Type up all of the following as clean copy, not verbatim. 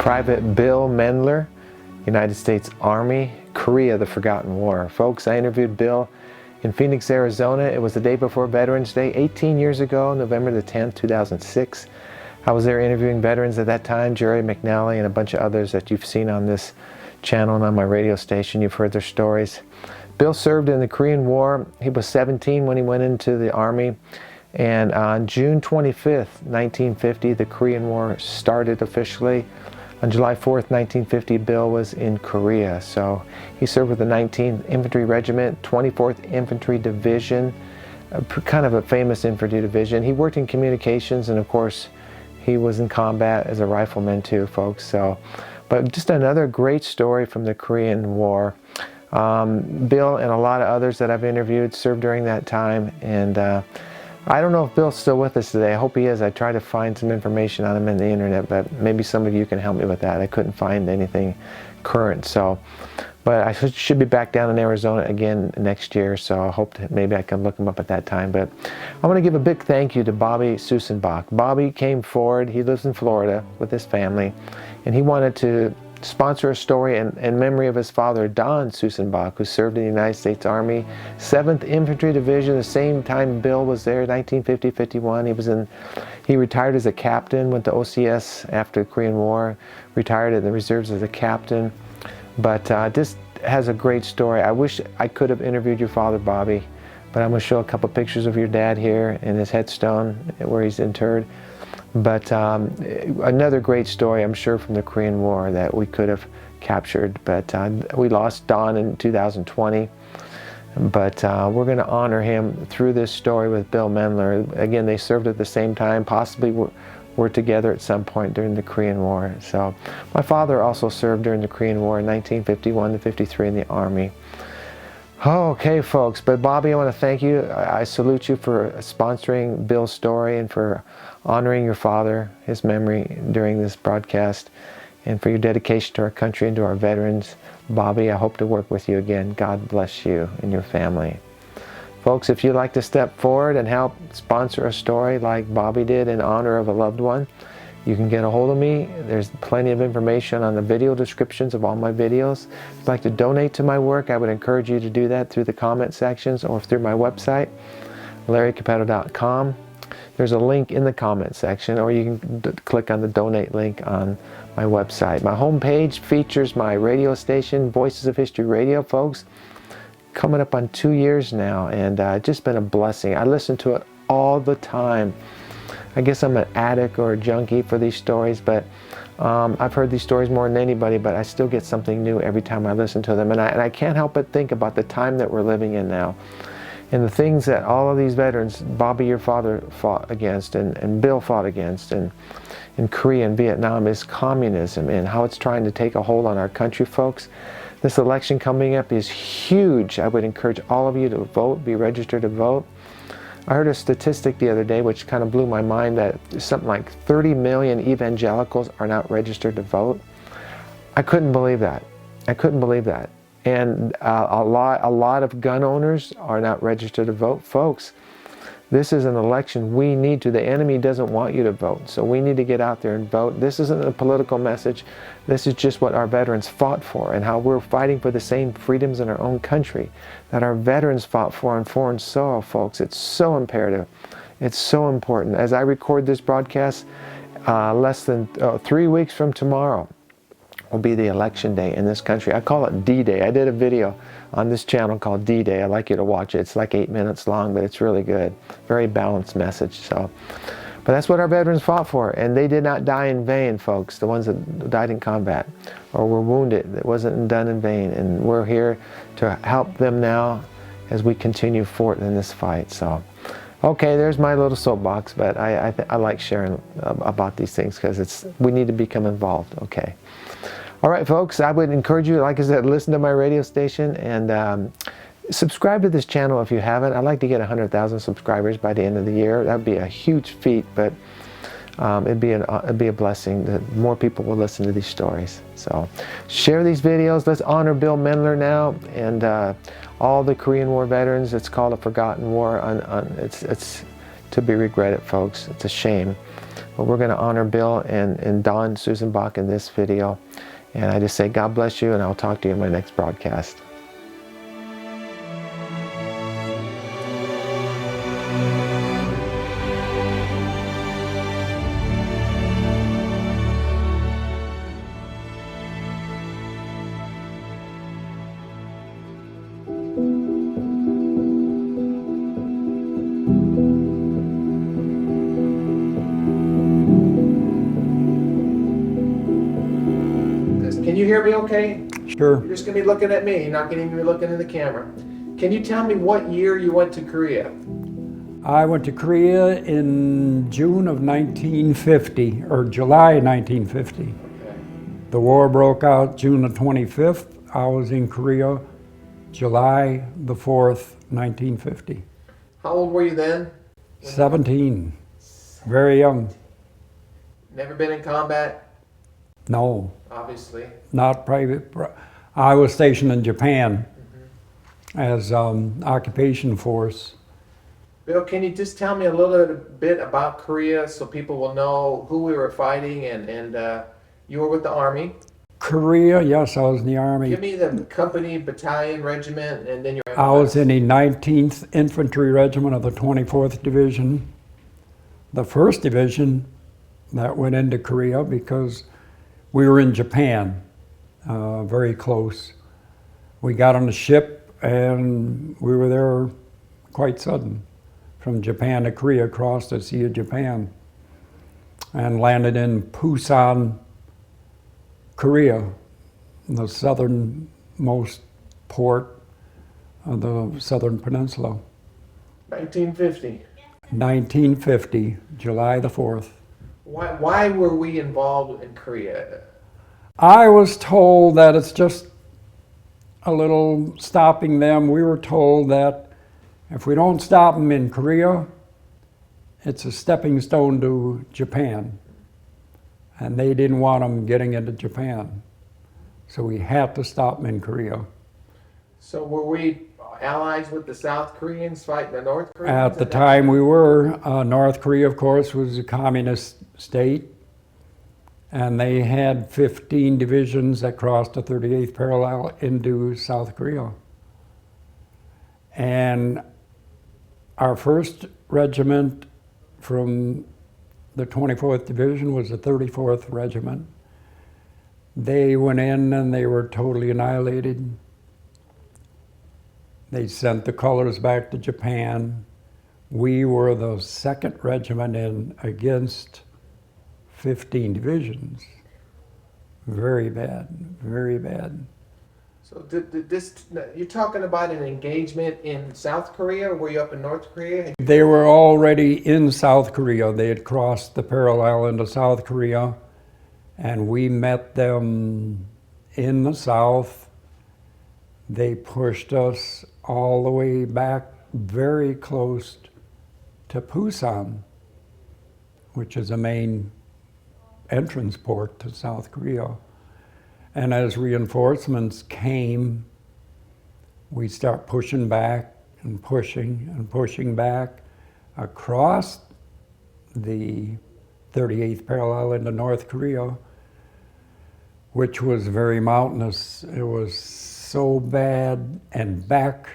Private Bill Mendler, United States Army, Korea, the Forgotten War. Folks, I interviewed Bill in Phoenix, Arizona. It was the day before Veterans Day, 18 years ago, November the 10th, 2006. I was there interviewing veterans at that time, Jerry McNally and a bunch of others that you've seen on this channel and on my radio station. You've heard their stories. Bill served in the Korean War. He was 17 when he went into the Army. And on June 25th, 1950, the Korean War started officially. On July 4th, 1950, Bill was in Korea. So he served with the 19th Infantry Regiment, 24th Infantry Division, kind of a famous infantry division. He worked in communications, and of course, he was in combat as a rifleman too, folks. So, but just another great story from the Korean War. Bill and a lot of others that I've interviewed served during that time, and I don't know if Bill's still with us today. I hope he is. I tried to find some information on him in the internet, but maybe some of you can help me with that. I couldn't find anything current, so. But I should be back down in Arizona again next year, so I hope that maybe I can look him up at that time. But I want to give a big thank you to Bobby Susenbach. Bobby came forward. He lives in Florida with his family, and he wanted to sponsor a story in memory of his father, Don Susenbach, who served in the United States Army, 7th Infantry Division, the same time Bill was there, 1950-51. He retired as a captain, went to OCS after the Korean War, retired in the reserves as a captain. But this has a great story. I wish I could have interviewed your father, Bobby, but I'm going to show a couple pictures of your dad here in his headstone where he's interred. But another great story, I'm sure, from the Korean War that we could have captured. But we lost Don in 2020. But we're going to honor him through this story with Bill Mendler. Again, they served at the same time, possibly were together at some point during the Korean War. So my father also served during the Korean War in 1951 to 53 in the Army. Okay, folks, but Bobby, I want to thank you. I salute you for sponsoring Bill's story and for honoring your father, his memory during this broadcast, and for your dedication to our country and to our veterans. Bobby, I hope to work with you again. God bless you and your family. Folks, if you'd like to step forward and help sponsor a story like Bobby did in honor of a loved one, you can get a hold of me. There's plenty of information on the video descriptions of all my videos. If you'd like to donate to my work, I would encourage you to do that through the comment sections or through my website, larrycappetto.com. There's a link in the comment section, or you can click on the donate link on my website. My homepage features my radio station, Voices of History Radio, folks. Coming up on 2 years now, and just been a blessing. I listen to it all the time. I guess I'm an addict or a junkie for these stories, but I've heard these stories more than anybody, but I still get something new every time I listen to them. And I can't help but think about the time that we're living in now, and the things that all of these veterans, Bobby, your father, fought against, and Bill fought against, and in Korea and Vietnam, is communism and how it's trying to take a hold on our country, folks. This election coming up is huge. I would encourage all of you to vote, be registered to vote. I heard a statistic the other day which kind of blew my mind, that something like 30 million evangelicals are not registered to vote. I couldn't believe that. I couldn't believe that. And a lot of gun owners are not registered to vote. Folks, this is an election we need to. The enemy doesn't want you to vote, so we need to get out there and vote. This isn't a political message. This is just what our veterans fought for, and how we're fighting for the same freedoms in our own country that our veterans fought for on foreign soil, folks. It's so imperative. It's so important. As I record this broadcast, less than 3 weeks from tomorrow will be the election day in this country. I call it D-Day. I did a video on this channel called D-Day. I'd like you to watch it. It's like 8 minutes long, but it's really good. Very balanced message. So, but that's what our veterans fought for, and they did not die in vain, folks. The ones that died in combat or were wounded, it wasn't done in vain, and we're here to help them now as we continue forth in this fight. So, okay, there's my little soapbox, but I like sharing about these things because we need to become involved. Okay. All right, folks, I would encourage you, like I said, listen to my radio station and subscribe to this channel if you haven't. I'd like to get 100,000 subscribers by the end of the year. That would be a huge feat, but it'd be a blessing that more people will listen to these stories. So share these videos. Let's honor Bill Mendler now and all the Korean War veterans. It's called a forgotten war. It's to be regretted, folks. It's a shame. But we're going to honor Bill and Don Susanbach in this video. And I just say God bless you, and I'll talk to you in my next broadcast. Can you hear me okay? Sure. You're just going to be looking at me. You're not going to be looking in the camera. Can you tell me what year you went to Korea? I went to Korea in June of 1950, or July 1950. Okay. The war broke out June the 25th. I was in Korea July the 4th, 1950. How old were you then? 17. Very young. Never been in combat? No, Obviously. not private. I was stationed in Japan as occupation force. Bill, can you just tell me a little bit about Korea so people will know who we were fighting, and you were with the Army? Korea, yes, I was in the Army. Give me the company, battalion, regiment, and then your... I was in the 19th Infantry Regiment of the 24th Division, the 1st Division that went into Korea because we were in Japan, very close. We got on a ship and we were there quite sudden, from Japan to Korea, across the Sea of Japan, and landed in Busan, Korea, the southernmost port of the southern peninsula. 1950. 1950, July the 4th. Why were we involved in Korea? I was told that it's just a little stopping them. We were told that if we don't stop them in Korea, it's a stepping stone to Japan. And they didn't want them getting into Japan. So we had to stop them in Korea. So were we allies with the South Koreans fighting the North Koreans? At the time we were, North Korea, of course, was a communist state. And they had 15 divisions that crossed the 38th parallel into South Korea. And our 1st regiment from the 24th Division was the 34th Regiment. They went in and they were totally annihilated. They sent the colors back to Japan. We were the 2nd Regiment in against 15 divisions. Very bad, very bad. So did this, you're talking about an engagement in South Korea, or were you up in North Korea? They were already in South Korea. They had crossed the parallel into South Korea, and we met them in the south. They pushed us all the way back very close to Busan, which is a main entrance port to South Korea. And as reinforcements came, we start pushing back and pushing back across the 38th parallel into North Korea, which was very mountainous. It was so bad, and back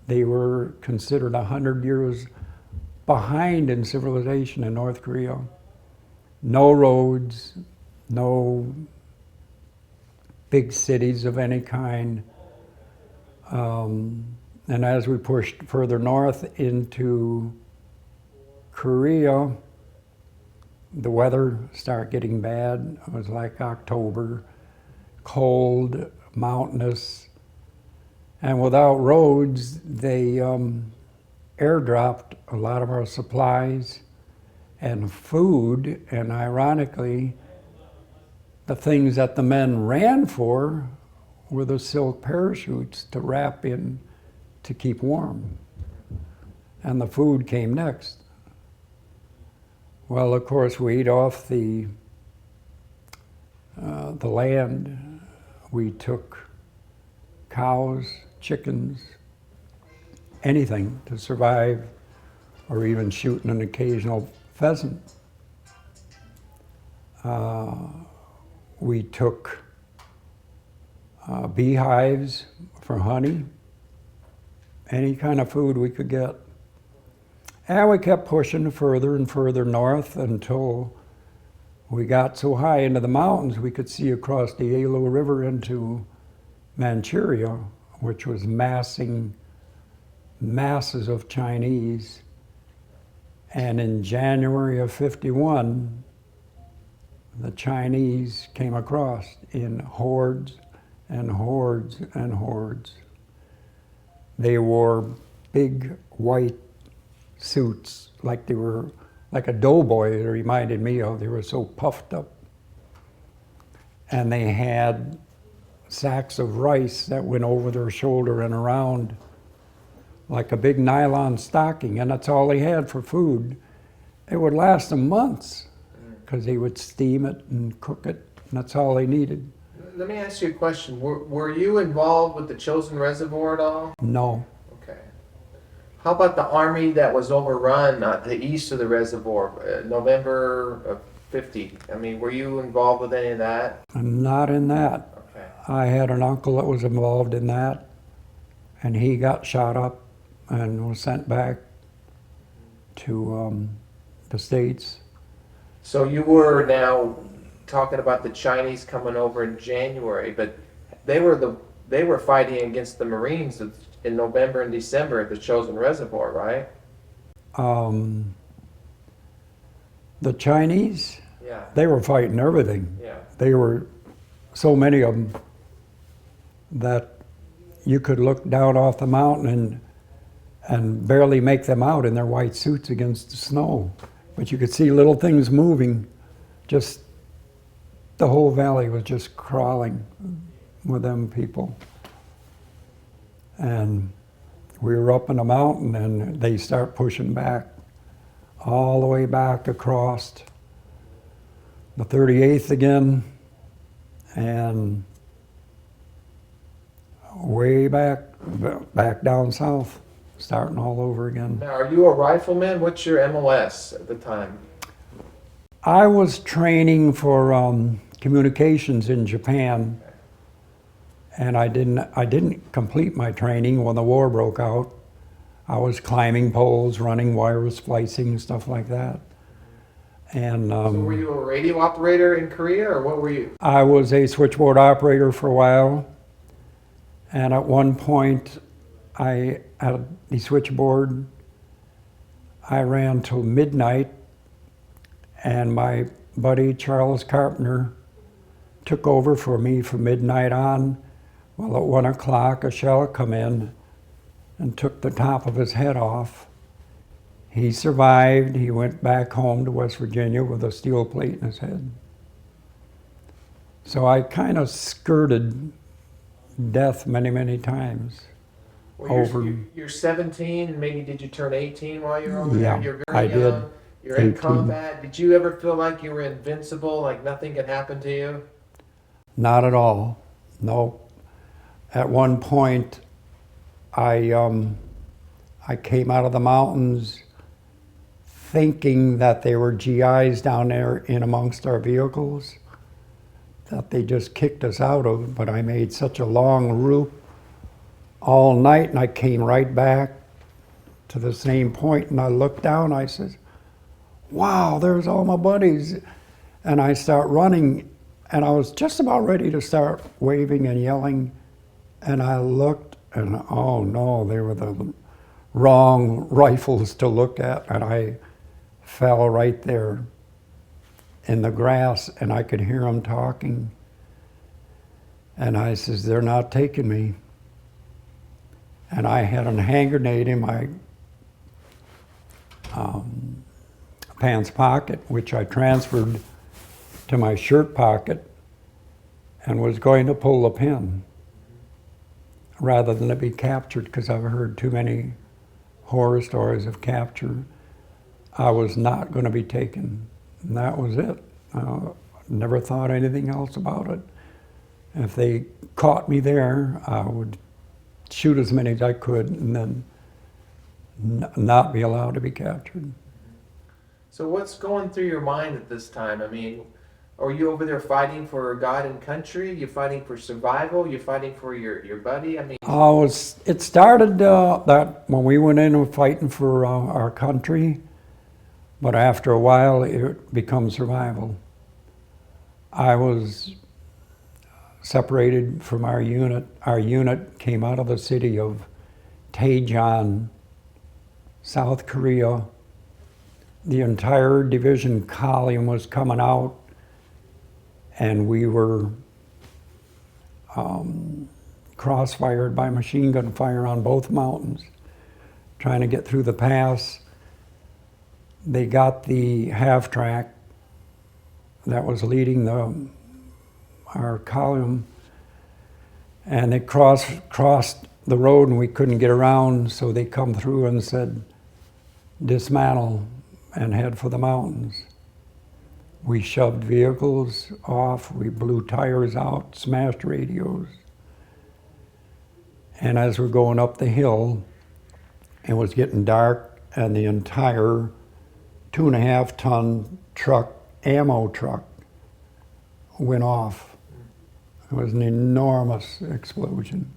they were considered 100 years behind in civilization in North Korea. No roads, no big cities of any kind. And as we pushed further north into Korea, the weather started getting bad. It was like October, cold, mountainous, and without roads, they airdropped a lot of our supplies and food, and ironically, the things that the men ran for were the silk parachutes to wrap in to keep warm. And the food came next. Well, of course, we ate off the land. We took cows, chickens, anything to survive, or even shooting an occasional pheasant. We took beehives for honey, any kind of food we could get. And we kept pushing further and further north until we got so high into the mountains we could see across the Yalu River into Manchuria, which was massing masses of Chinese. And in January of '51, the Chinese came across in hordes and hordes and hordes. They wore big white suits, like they were like a doughboy, it reminded me of. They were so puffed up. And they had sacks of rice that went over their shoulder and around like a big nylon stocking, and that's all they had for food. It would last them months because they would steam it and cook it, and that's all they needed. Let me ask you a question. Were you involved with the Chosin Reservoir at all? No. Okay. How about the army that was overrun to the east of the reservoir, November of '50? I mean, were you involved with any of that? I'm not in that. Okay. I had an uncle that was involved in that, and he got shot up and was sent back to the States. So you were now talking about the Chinese coming over in January, but they were fighting against the Marines in November and December at the Chosin Reservoir, right? The Chinese, Yeah. they were fighting everything. Yeah. They were so many of them that you could look down off the mountain and barely make them out in their white suits against the snow. But you could see little things moving. Just the whole valley was just crawling with them people. And we were up in the mountain and they start pushing back all the way back across the 38th again and way back down south, starting all over again. Now, are you a rifleman? What's your MOS at the time? I was training for communications in Japan, and I didn't complete my training when the war broke out. I was climbing poles, running wire splicing, stuff like that. And So were you a radio operator in Korea, or what were you? I was a switchboard operator for a while, and at one point I had the switchboard. I ran till midnight, and my buddy Charles Carpenter took over for me from midnight on. Well, at 1 o'clock a shell come in and took the top of his head off. He survived. He went back home to West Virginia with a steel plate in his head. So I kind of skirted death many, many times. Well, you're 17, and maybe did you turn 18 while you were over Yeah, there? You're very I did. young. You're in 18. combat. Did you ever feel like you were invincible, like nothing could happen to you? Not at all. No. At one point, I came out of the mountains thinking that they were GIs down there in amongst our vehicles that they just kicked us out of, but I made such a long route all night, and I came right back to the same point, and I looked down, I said, wow, there's all my buddies. And I start running, and I was just about ready to start waving and yelling, and I looked, and oh no, they were the wrong rifles to look at, and I fell right there in the grass, and I could hear them talking. And I says, they're not taking me. And I had a hand grenade in my pants pocket, which I transferred to my shirt pocket and was going to pull the pin rather than to be captured, because I've heard too many horror stories of capture. I was not going to be taken. And that was it. Never thought anything else about it. If they caught me there, I would shoot as many as I could and then not be allowed to be captured. So what's going through your mind at this time? I mean, Are you over there fighting for God and country? You fighting for survival? You fighting for your buddy? I mean, It started that when we went in and fighting for our country, but after a while it becomes survival. I was separated from our unit. Our unit came out of the city of Daejeon, South Korea. The entire division column was coming out, and we were cross-fired by machine gun fire on both mountains, trying to get through the pass. They got the half-track that was leading our column, and they crossed the road and we couldn't get around, so they come through and said, dismantle and head for the mountains. We shoved vehicles off, we blew tires out, smashed radios. And as we're going up the hill, it was getting dark, and the entire 2.5-ton truck, ammo truck, went off. It was an enormous explosion.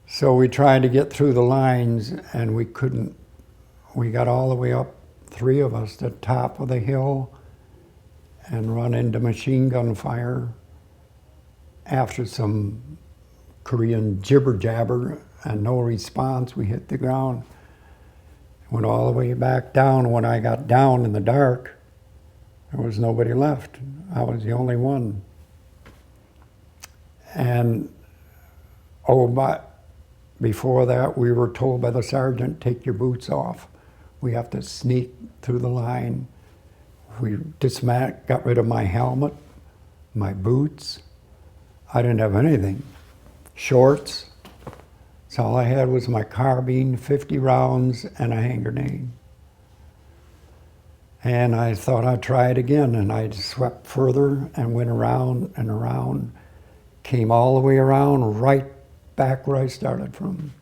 So we tried to get through the lines, and we couldn't. We got all the way up, 3 of us, to the top of the hill, and run into machine gun fire. After some Korean jibber jabber and no response, we hit the ground. Went all the way back down. When I got down in the dark, there was nobody left. I was the only one. And before that, we were told by the sergeant, take your boots off. We have to sneak through the line. We got rid of my helmet, my boots. I didn't have anything. Shorts. So all I had was my carbine, 50 rounds, and a hand grenade. And I thought I'd try it again, and I swept further and went around and around, came all the way around, right back where I started from.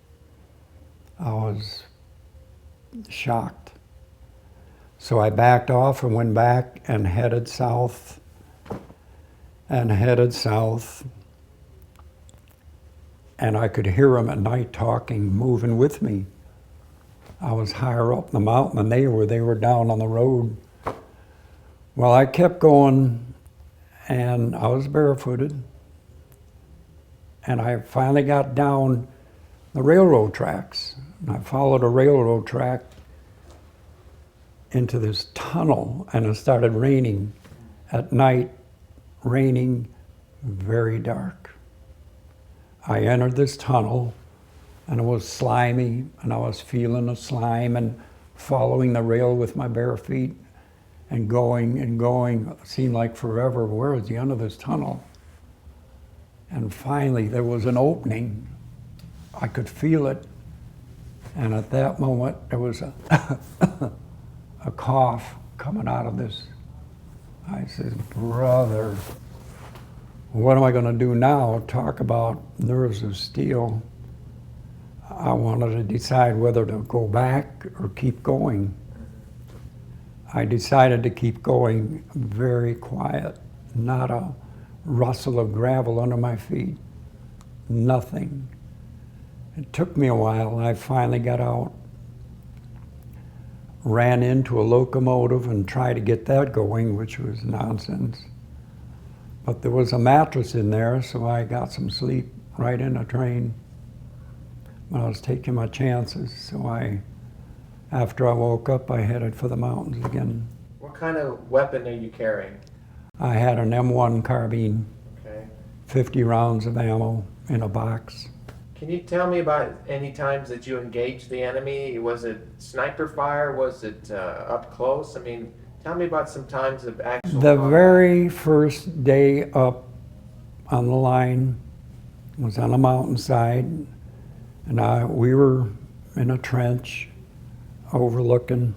I was shocked. So I backed off and went back and headed south, and I could hear them at night talking, moving with me. I was higher up the mountain than they were down on the road. Well, I kept going, and I was barefooted, and I finally got down the railroad tracks. And I followed a railroad track into this tunnel, and it started raining at night, raining, very dark. I entered this tunnel, and it was slimy, and I was feeling the slime and following the rail with my bare feet and going. It seemed like forever. Where is the end of this tunnel? And finally, there was an opening. I could feel it. And at that moment, there was a cough coming out of this. I said, brother, what am I going to do now? Talk about nerves of steel. I wanted to decide whether to go back or keep going. I decided to keep going, very quiet, not a rustle of gravel under my feet, nothing. It took me a while. I finally got out, ran into a locomotive and tried to get that going, which was nonsense. But there was a mattress in there, so I got some sleep right in a train. But I was taking my chances, so after I woke up, I headed for the mountains again. what kind of weapon are you carrying? I had an M1 carbine, Okay. 50 rounds of ammo in a box. Can you tell me about any times that you engaged the enemy? Was it sniper fire? Was it up close? I mean, tell me about some times of actual The combat. very first day up on the line was on a mountainside, and we were in a trench overlooking,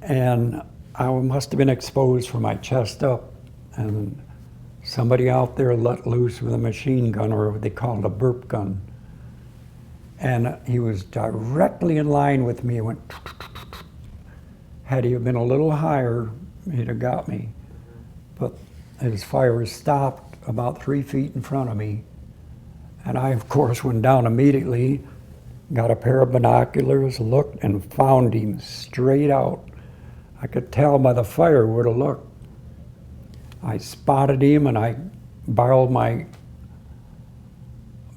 and I must have been exposed from my chest up, and somebody out there let loose with a machine gun, or what they called a burp gun. And he was directly in line with me. It went, Had he been a little higher, he'd have got me. But his fire stopped about 3 feet in front of me. And I, of course, went down immediately, got a pair of binoculars, looked, and found him straight out. I could tell by the fire where to look. I spotted him, and I borrowed my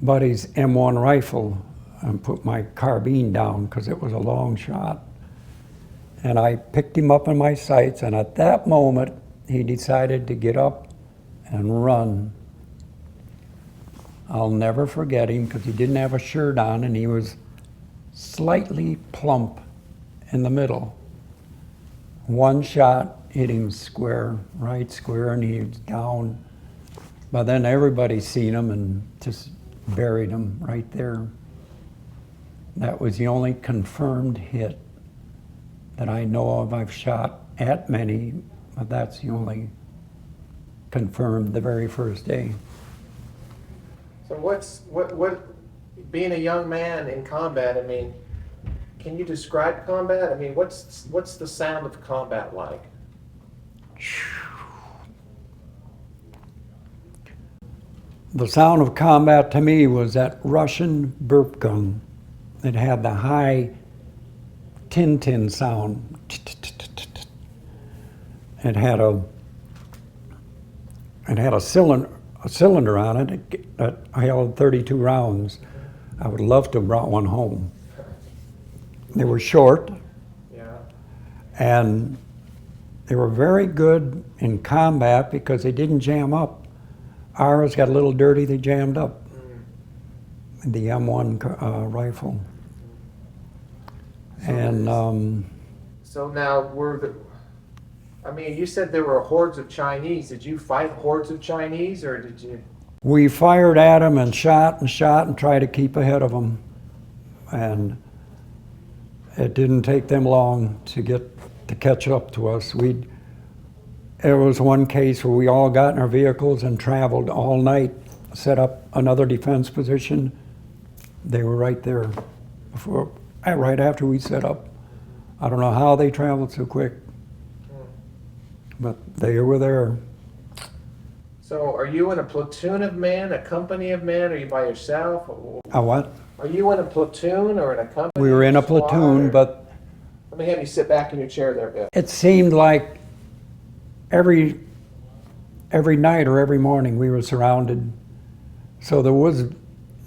buddy's M1 rifle and put my carbine down because it was a long shot. And I picked him up in my sights, and at that moment, he decided to get up and run. I'll never forget him because he didn't have a shirt on, and he was slightly plump in the middle. One shot hit him square, right square, and he was down. But then everybody seen him and just buried him right there. That was the only confirmed hit that I know of. I've shot at many, but that's the only confirmed the very first day. So what being a young man in combat, I mean, can you describe combat? I mean, what's the sound of combat like? The sound of combat to me was that Russian burp gun. It had the high tin sound. It had a cylinder on it that held 32 rounds. I would love to have brought one home. They were short, Yeah. and they were very good in combat because they didn't jam up. Ours got a little dirty, they jammed up. The M1 rifle. And So now I mean, you said there were hordes of Chinese. Did you fight hordes of Chinese, or did you? we fired at them and shot and tried to keep ahead of them. And it didn't take them long to catch up to us. There was one case where we all got in our vehicles and traveled all night, set up another defense position. They were right there right after we set up. I don't know how they traveled so quick, but they were there. So are you in a platoon of men, a company of men, or are you by yourself? A what? Are you in a platoon or in a company? We were in a squad, platoon, or- but Let me have you sit back in your chair there, Bill. it seemed like every night or every morning we were surrounded. So there was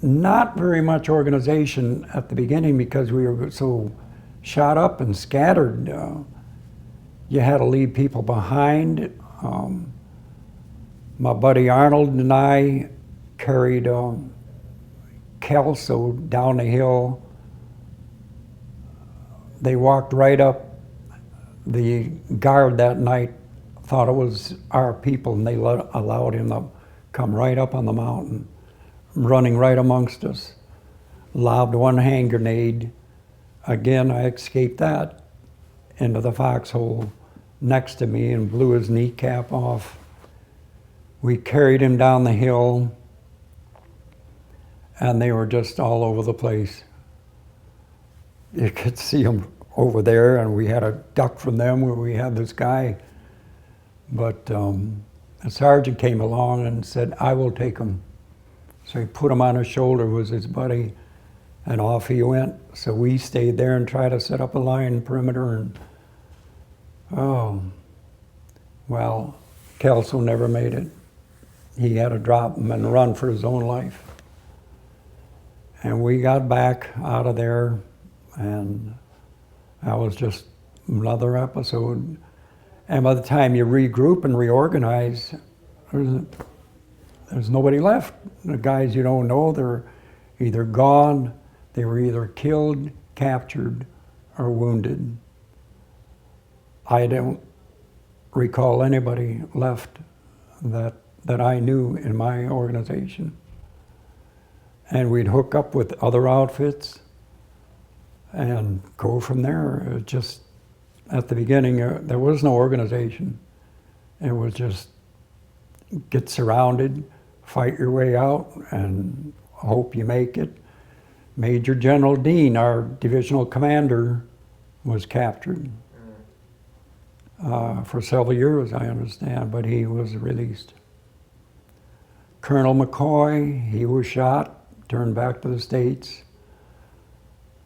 not very much organization at the beginning because we were so shot up and scattered. You had to leave people behind. My buddy Arnold and I carried Kelso down the hill. They walked right up. The guard that night thought it was our people, and they allowed him to come right up on the mountain, running right amongst us. Lobbed one hand grenade. Again, I escaped that into the foxhole next to me and blew his kneecap off. We carried him down the hill, and they were just all over the place. You could see them over there, and we had to duck from them where we had this guy. But a sergeant came along and said, "I will take him." So he put him on his shoulder, was his buddy, and off he went. So we stayed there and tried to set up a line perimeter, and well, Kelso never made it. He had to drop him and run for his own life. And we got back out of there, and that was just another episode. And by the time you regroup and reorganize, there's nobody left. The guys you don't know, they're either gone, they were either killed, captured, or wounded. I don't recall anybody left that I knew in my organization. And we'd hook up with other outfits and go from there. It just, at the beginning, there was no organization. It was just get surrounded, fight your way out, and hope you make it. Major General Dean, our divisional commander, was captured. for several years, I understand, but he was released. Colonel McCoy, he was shot, turned back to the States.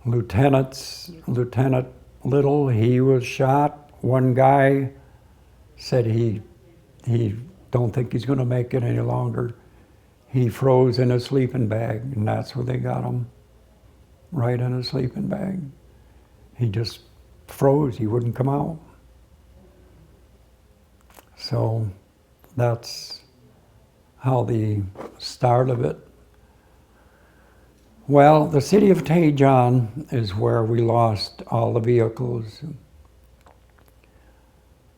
Lieutenant Little, he was shot. One guy said he don't think he's going to make it any longer. He froze in a sleeping bag, and that's where they got him, right in a sleeping bag. He just froze, he wouldn't come out. So that's how the start of it. Well, the city of Taejon is where we lost all the vehicles.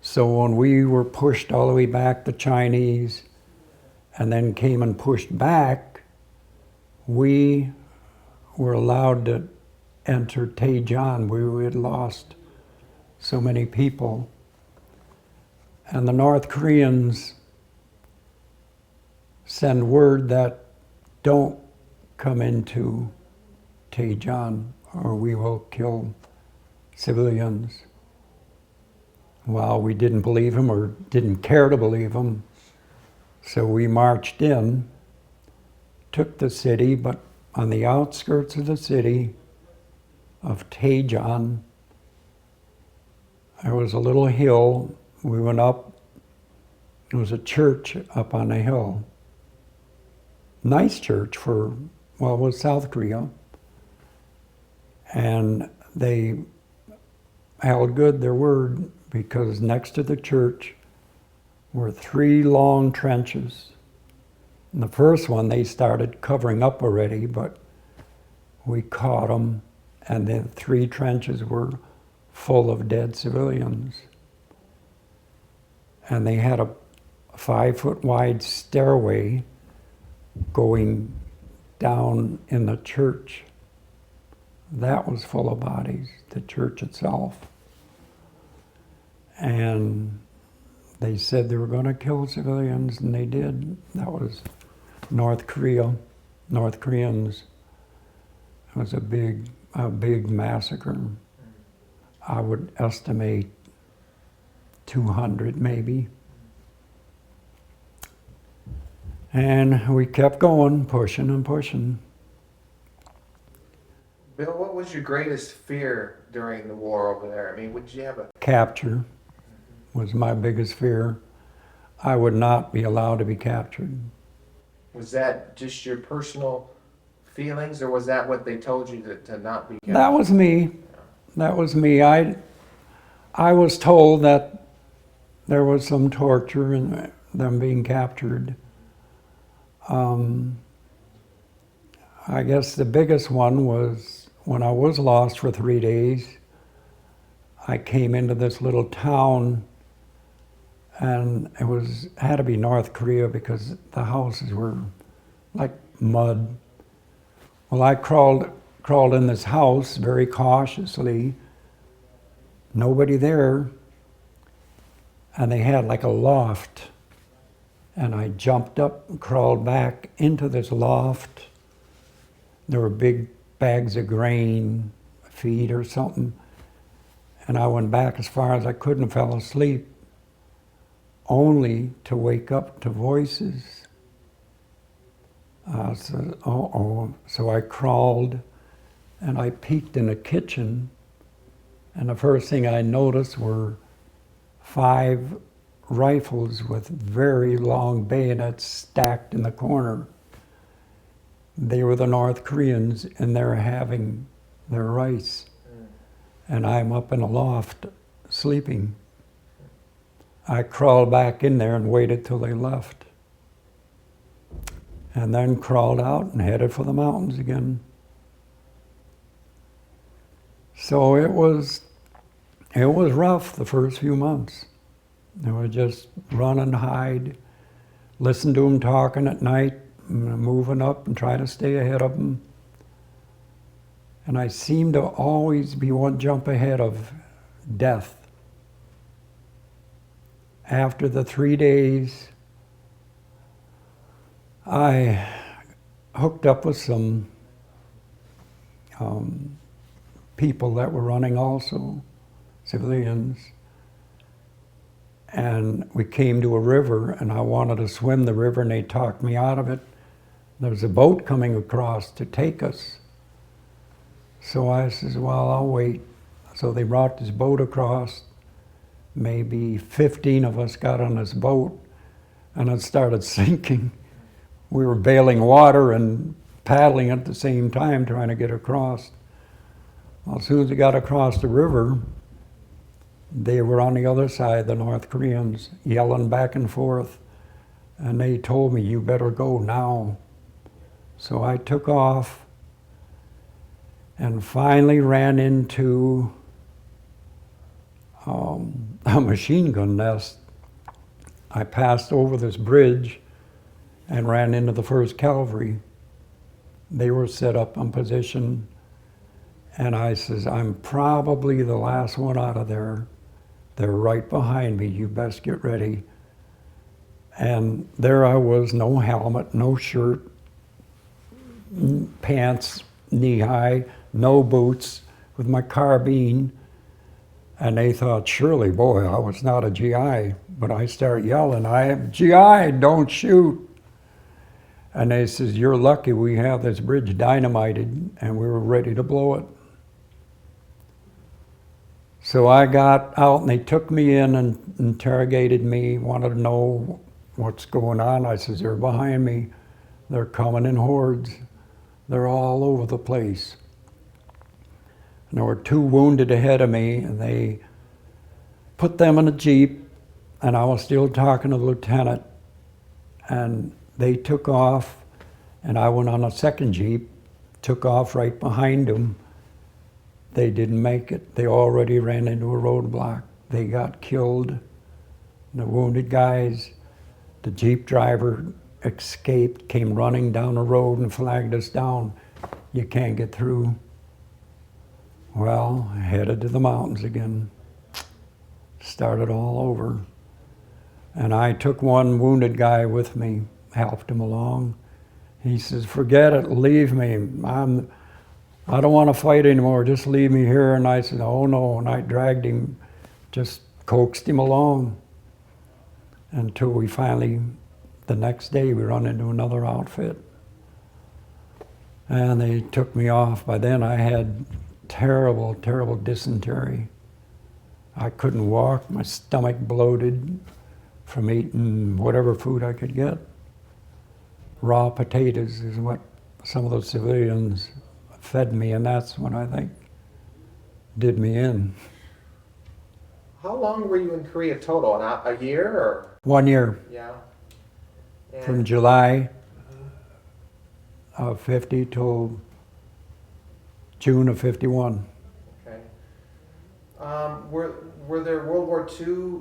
So when we were pushed all the way back, the Chinese, and then came and pushed back, we were allowed to enter Taejon. We had lost so many people. And the North Koreans send word that don't come into Taejon or we will kill civilians. Well, we didn't believe him or didn't care to believe him, so we marched in, took the city, but on the outskirts of the city of Taejon, there was a little hill. We went up. There was a church up on a hill. Nice church for, well, it was South Korea. And they held good their word because next to the church were 3 long trenches. And the first one they started covering up already, but we caught them, and the 3 trenches were full of dead civilians. And they had a 5-foot wide stairway going down in the church. That was full of bodies, the church itself. And they said they were going to kill civilians, and they did. That was North Korea, North Koreans. It was a big massacre. I would estimate 200 maybe. And we kept going, pushing and pushing. Bill, what was your greatest fear during the war over there? I mean, would you have a... Capture was my biggest fear. I would not be allowed to be captured. Was that just your personal feelings, or was that what they told you to not be captured? That was me. That was me. I was told that there was some torture in them being captured. I guess the biggest one was when I was lost for 3 days. I came into this little town, and it had to be North Korea because the houses were like mud. Well, I crawled in this house very cautiously. Nobody there, and they had like a loft. And I jumped up and crawled back into this loft. There were big bags of grain, feed or something. And I went back as far as I could and fell asleep, only to wake up to voices. So I crawled and I peeked in the kitchen, and the first thing I noticed were 5 rifles with very long bayonets stacked in the corner. They were the North Koreans, and they're having their rice. And I'm up in a loft sleeping. I crawled back in there and waited till they left. And then crawled out and headed for the mountains again. So it was rough the first few months. They would just run and hide, listen to them talking at night, moving up and try to stay ahead of them. And I seemed to always be one jump ahead of death. After the 3 days, I hooked up with some people that were running also, civilians. and we came to a river, and I wanted to swim the river, and they talked me out of it. There was a boat coming across to take us. So I says, well, I'll wait. So they brought this boat across. Maybe 15 of us got on this boat, and it started sinking. We were bailing water and paddling at the same time, trying to get across. Well, as soon as we got across the river, they were on the other side, the North Koreans, yelling back and forth. And they told me, you better go now. So I took off and finally ran into a machine gun nest. I passed over this bridge and ran into the 1st Cavalry. They were set up in position, and I says, I'm probably the last one out of there. They're right behind me, you best get ready. And there I was, no helmet, no shirt, pants knee-high, no boots, with my carbine. And they thought, surely, boy, I was not a GI. But I start yelling, I am GI, don't shoot. And they says, you're lucky we have this bridge dynamited, and we were ready to blow it. So I got out, and they took me in and interrogated me, wanted to know what's going on. I says, they're behind me. They're coming in hordes. They're all over the place. And there were 2 wounded ahead of me, and they put them in a Jeep, and I was still talking to the lieutenant, and they took off, and I went on a 2nd Jeep, took off right behind them. They didn't make it. They already ran into a roadblock. They got killed. The wounded guys, the Jeep driver escaped, came running down the road and flagged us down. You can't get through. Well, I headed to the mountains again. Started all over. And I took one wounded guy with me, helped him along. He says, forget it, leave me. I don't want to fight anymore, just leave me here. And I said, oh no, and I dragged him, just coaxed him along until we finally, the next day, we run into another outfit. And they took me off. By then I had terrible, terrible dysentery. I couldn't walk, my stomach bloated from eating whatever food I could get. Raw potatoes is what some of those civilians fed me, and that's when I think did me in. How long were you in Korea total? A year or? 1 year. Yeah. And From July of 50 till June of 51. Okay. Were there World War II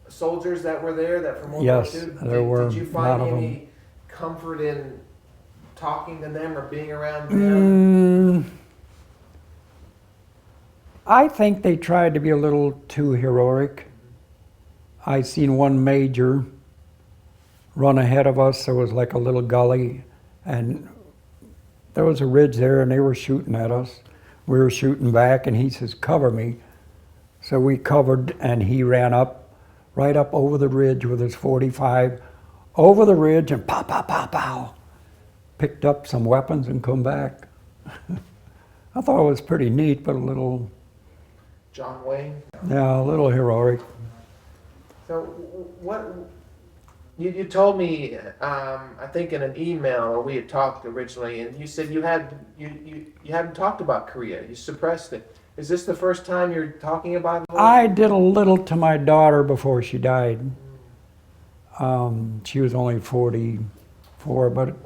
soldiers that were there that from World Yes, War II? there were Did you a find lot of any comfort in talking to them or being around them? I think they tried to be a little too heroic. I seen one major run ahead of us. There was like a little gully, and there was a ridge there, and they were shooting at us. We were shooting back, and he says, cover me. So we covered, and he ran up, right up over the ridge with his 45, over the ridge, and pow, pow, pow, pow. Picked up some weapons and come back. I thought it was pretty neat, but a little... John Wayne? Yeah, a little heroic. So what, you told me, I think in an email, or we had talked originally, and you said you hadn't talked about Korea. You suppressed it. Is this the first time you're talking about it? I did a little to my daughter before she died. She was only 44, but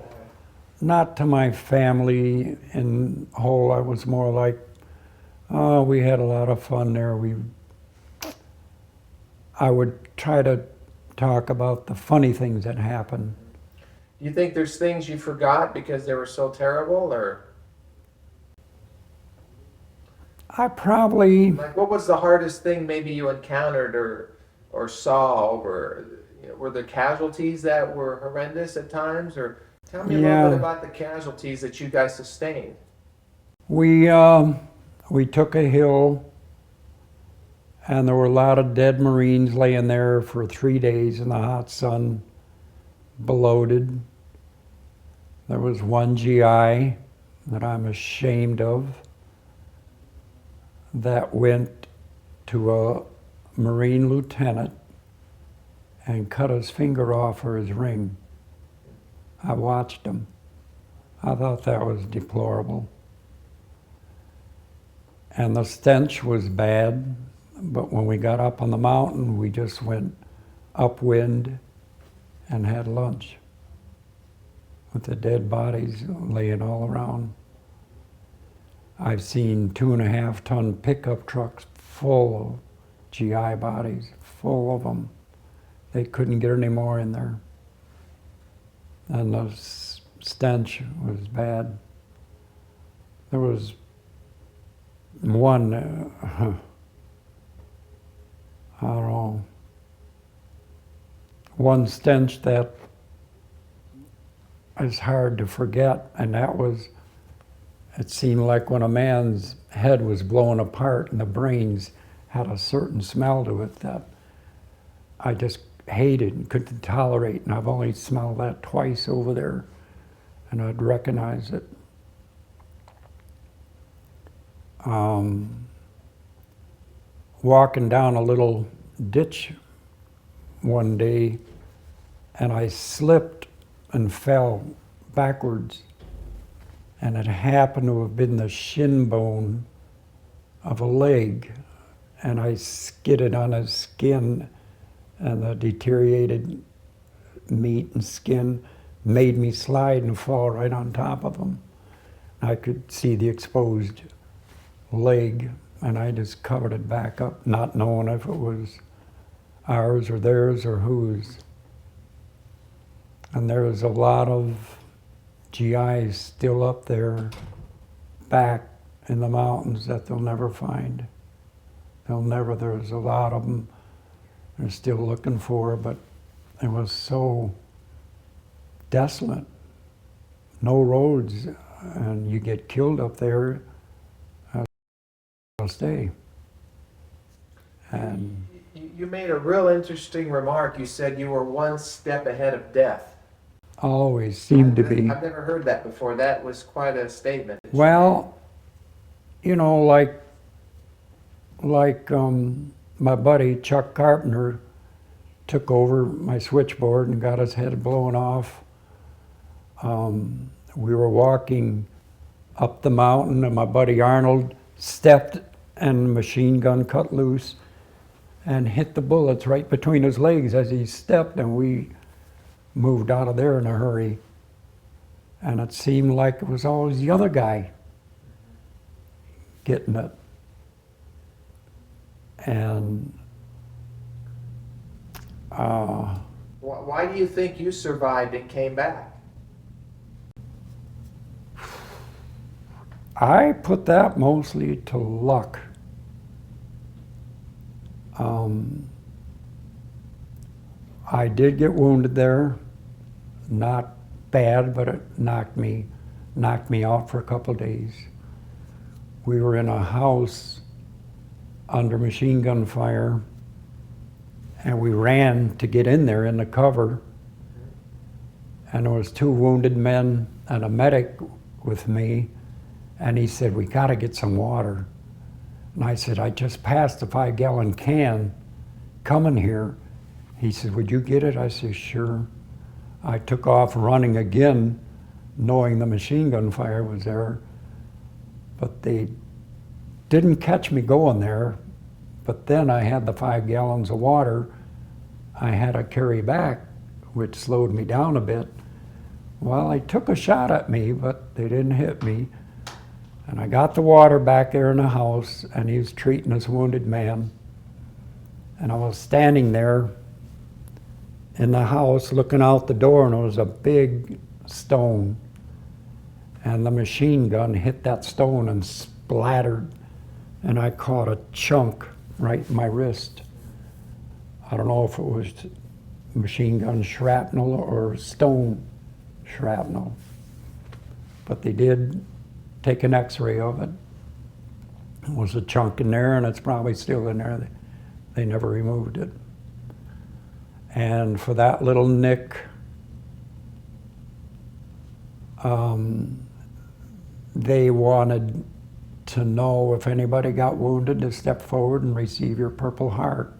not to my family in whole. I was more like, oh, we had a lot of fun there. I would try to talk about the funny things that happened. Do you think there's things you forgot because they were so terrible, or? I probably... Like, what was the hardest thing maybe you encountered or saw, or were there casualties that were horrendous at times, or tell me a little bit about the casualties that you guys sustained. We took a hill, And there were a lot of dead Marines laying there for 3 days in the hot sun, bloated. There was one GI that I'm ashamed of that went to a Marine lieutenant and cut his finger off for his ring. I watched him. I thought that was deplorable. And the stench was bad, but when we got up on the mountain, we just went upwind and had lunch with the dead bodies laying all around. I've seen 2.5-ton pickup trucks full of GI bodies, full of them. They couldn't get any more in there. And the stench was bad. There was one, I don't know, one stench that is hard to forget, and that was, it seemed like when a man's head was blown apart and the brains had a certain smell to it that I just hated and couldn't tolerate, and I've only smelled that twice over there, and I'd recognize it. Walking down a little ditch one day, and I slipped and fell backwards, and it happened to have been the shin bone of a leg, and I skidded on his skin, and the deteriorated meat and skin made me slide and fall right on top of him. I could see the exposed leg, and I just covered it back up, not knowing if it was ours or theirs or whose. And there was a lot of GIs still up there back in the mountains that they'll never find. There's a lot of them they're still looking for, but it was so desolate. No roads, and you get killed up there, I'll stay. And You made a real interesting remark. You said you were one step ahead of death. always seemed to be. I've never heard that before. That was quite a statement. Well, you know, like my buddy Chuck Carpenter took over my switchboard and got his head blown off. We were walking up the mountain, and my buddy Arnold stepped, and the machine gun cut loose and hit the bullets right between his legs as he stepped, and we moved out of there in a hurry. And it seemed like it was always the other guy getting it. And Why do you think you survived and came back? I put that mostly to luck. I did get wounded there, not bad, but it knocked me out for a couple of days. We were in a house under machine gun fire, and we ran to get in there in the cover, and there was 2 wounded men and a medic with me, and he said, "We gotta get some water." And I said, "I just passed a 5-gallon can coming here." He said, "Would you get it?" I said, "Sure." I took off running again, knowing the machine gun fire was there, but they didn't catch me going there. But then I had the 5 gallons of water I had to carry back, which slowed me down a bit. Well, they took a shot at me, but they didn't hit me. And I got the water back there in the house, and he was treating this wounded man. And I was standing there in the house looking out the door, and there was a big stone. And the machine gun hit that stone and splattered, and I caught a chunk right in my wrist. I don't know if it was machine gun shrapnel or stone shrapnel, but they did take an x-ray of it. There was a chunk in there, and it's probably still in there. They never removed it. And for that little nick, they wanted to know if anybody got wounded to step forward and receive your Purple Heart.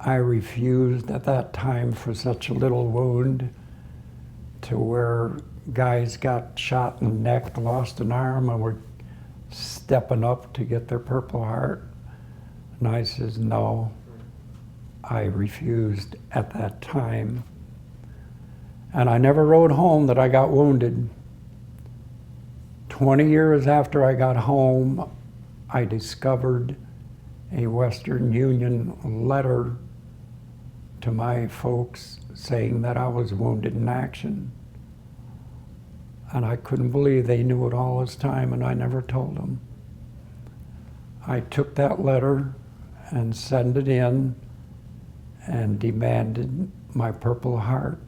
I refused at that time for such a little wound, to where guys got shot in the neck, lost an arm, and were stepping up to get their Purple Heart. And I says, no, I refused at that time. And I never wrote home that I got wounded. 20 years after I got home, I discovered a Western Union letter to my folks saying that I was wounded in action. And I couldn't believe they knew it all this time, and I never told them. I took that letter and sent it in and demanded my Purple Heart,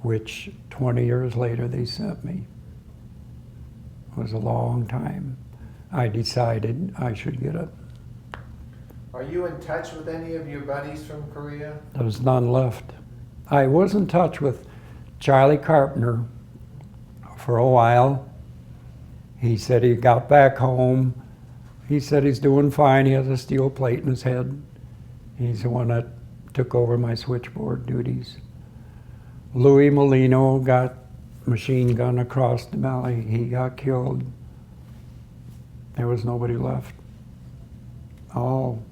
which 20 years later they sent me. It was a long time. I decided I should get it. Are you in touch with any of your buddies from Korea? There was none left. I was in touch with Charlie Carpenter for a while. He said he got back home. He said he's doing fine. He has a steel plate in his head. He's the one that took over my switchboard duties. Louis Molino got machine gun across the valley. He got killed. There was nobody left. All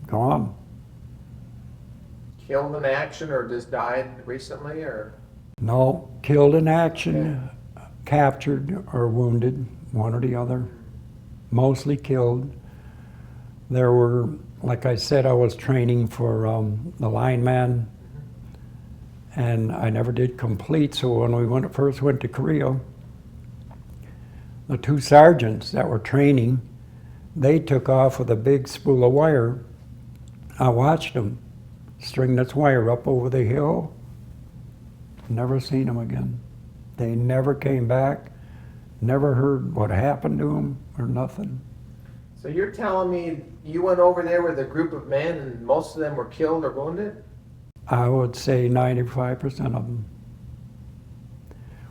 gone. Killed in action or just died recently, or? No, killed in action, captured or wounded, one or the other. Mostly killed. There were, like I said, I was training for the lineman, and I never did complete, so when we first went to Korea, the two sergeants that were training, they took off with a big spool of wire. I watched them string this wire up over the hill. Never seen them again. They never came back, never heard what happened to them or nothing. So you're telling me you went over there with a group of men and most of them were killed or wounded? I would say 95% of them.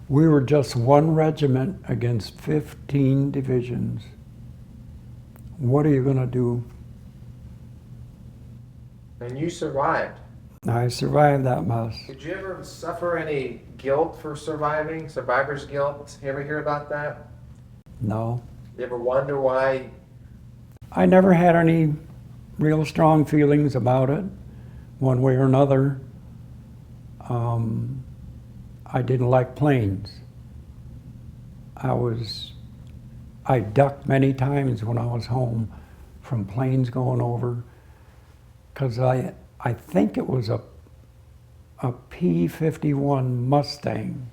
We were just one regiment against 15 divisions. What are you going to do? And you survived. I survived that mess. Did you ever suffer any guilt for surviving? Survivor's guilt? You ever hear about that? No. You ever wonder why? I never had any real strong feelings about it, one way or another. I didn't like planes. I ducked many times when I was home from planes going over, because I think it was a P-51 Mustang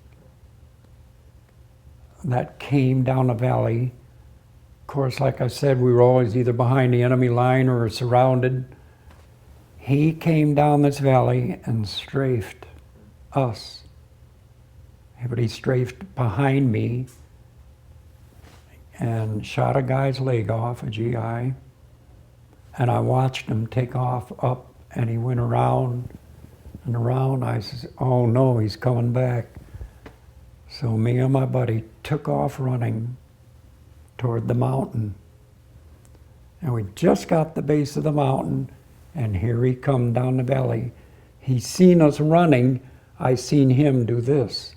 that came down the valley. Of course, like I said, we were always either behind the enemy line or surrounded. He came down this valley and strafed us. But he strafed behind me and shot a guy's leg off, a GI. And I watched him take off up, and he went around and around. I said, oh no, he's coming back. So me and my buddy took off running toward the mountain. And we just got the base of the mountain, and here he come down the valley. He seen us running. I seen him do this,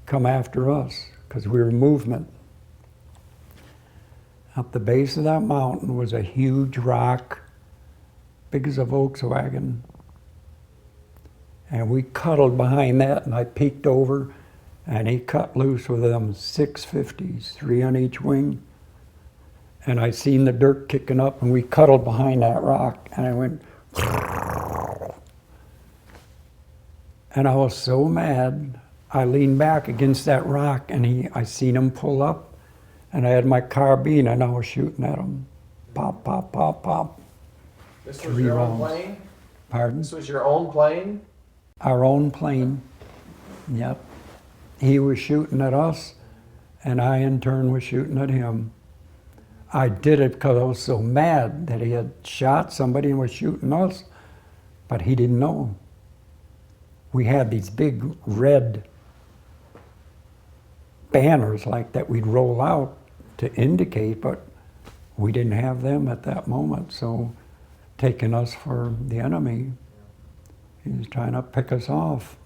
come after us, because we were in movement. At the base of that mountain was a huge rock, big as a Volkswagen. And we cuddled behind that, and I peeked over, and he cut loose with them 650s, 3 on each wing. And I seen the dirt kicking up, and we cuddled behind that rock, and I went, and I was so mad, I leaned back against that rock, and I seen him pull up, and I had my carbine, and I was shooting at him. Pop, pop, pop, pop. This was your own rounds. plane? Pardon? This was your own plane? Our own plane, yep. He was shooting at us, and I in turn was shooting at him. I did it because I was so mad that he had shot somebody and was shooting us, but he didn't know. We had these big red banners like that we'd roll out to indicate, but we didn't have them at that moment, so taking us for the enemy. He was trying to pick us off.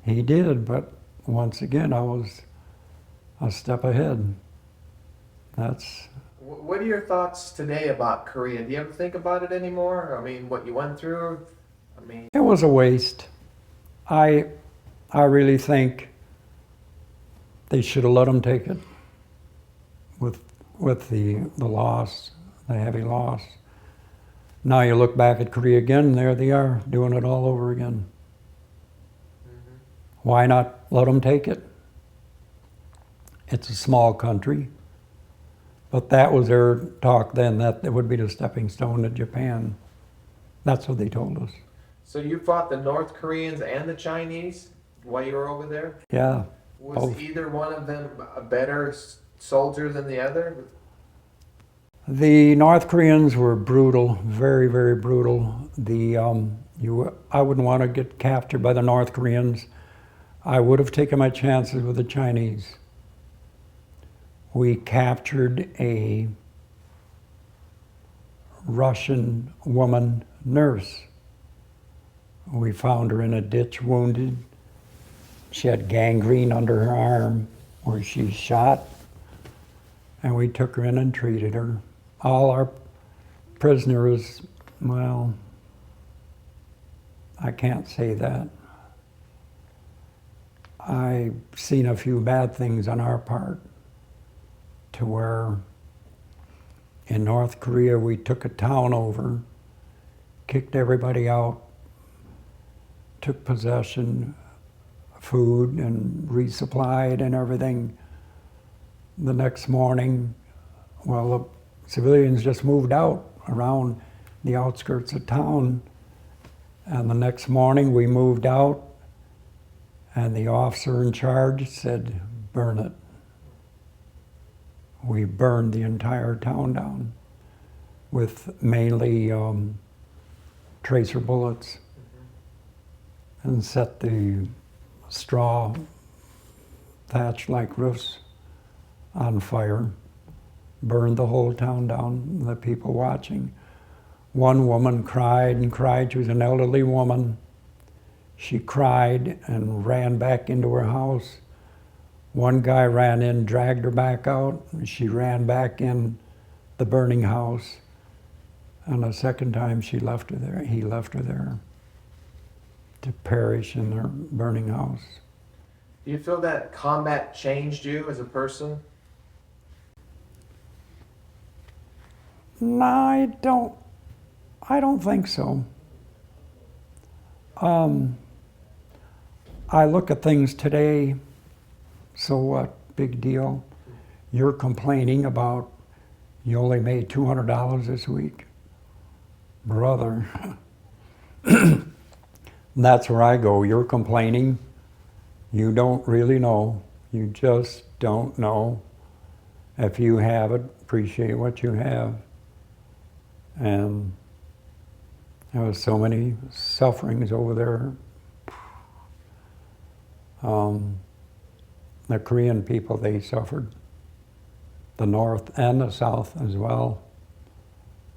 He did, but once again, I was a step ahead. That's... What are your thoughts today about Korea? Do you ever think about it anymore? I mean, what you went through? I mean... It was a waste. I really think they should have let them take it with the loss, the heavy loss. Now you look back at Korea again, and there they are, doing it all over again. Mm-hmm. Why not let them take it? It's a small country. But that was their talk then, that it would be the stepping stone to Japan. That's what they told us. So you fought the North Koreans and the Chinese while you were over there? Yeah. Was both. either one of them a better soldier than the other? The North Koreans were brutal, very, very brutal. I wouldn't want to get captured by the North Koreans. I would have taken my chances with the Chinese. We captured a Russian woman nurse. We found her in a ditch wounded. She had gangrene under her arm where she shot, and we took her in and treated her. All our prisoners, well, I can't say that. I've seen a few bad things on our part, to where in North Korea we took a town over, kicked everybody out, took possession, food, and resupplied and everything. The next morning, well, the civilians just moved out around the outskirts of town, and the next morning we moved out, and the officer in charge said, burn it. We burned the entire town down with mainly tracer bullets, and set the straw thatch-like roofs on fire, burned the whole town down, the people watching. One woman cried and cried. She was an elderly woman. She cried and ran back into her house. One guy ran in, dragged her back out, and she ran back in the burning house. And the second time he left her there to perish in their burning house. Do you feel that combat changed you as a person? No, I don't think so. I look at things today, so what, big deal? You're complaining about you only made $200 this week. Brother, that's where I go. You're complaining. You don't really know. You just don't know. If you have it, appreciate what you have. And there was so many sufferings over there. The Korean people, they suffered. The North and the South as well.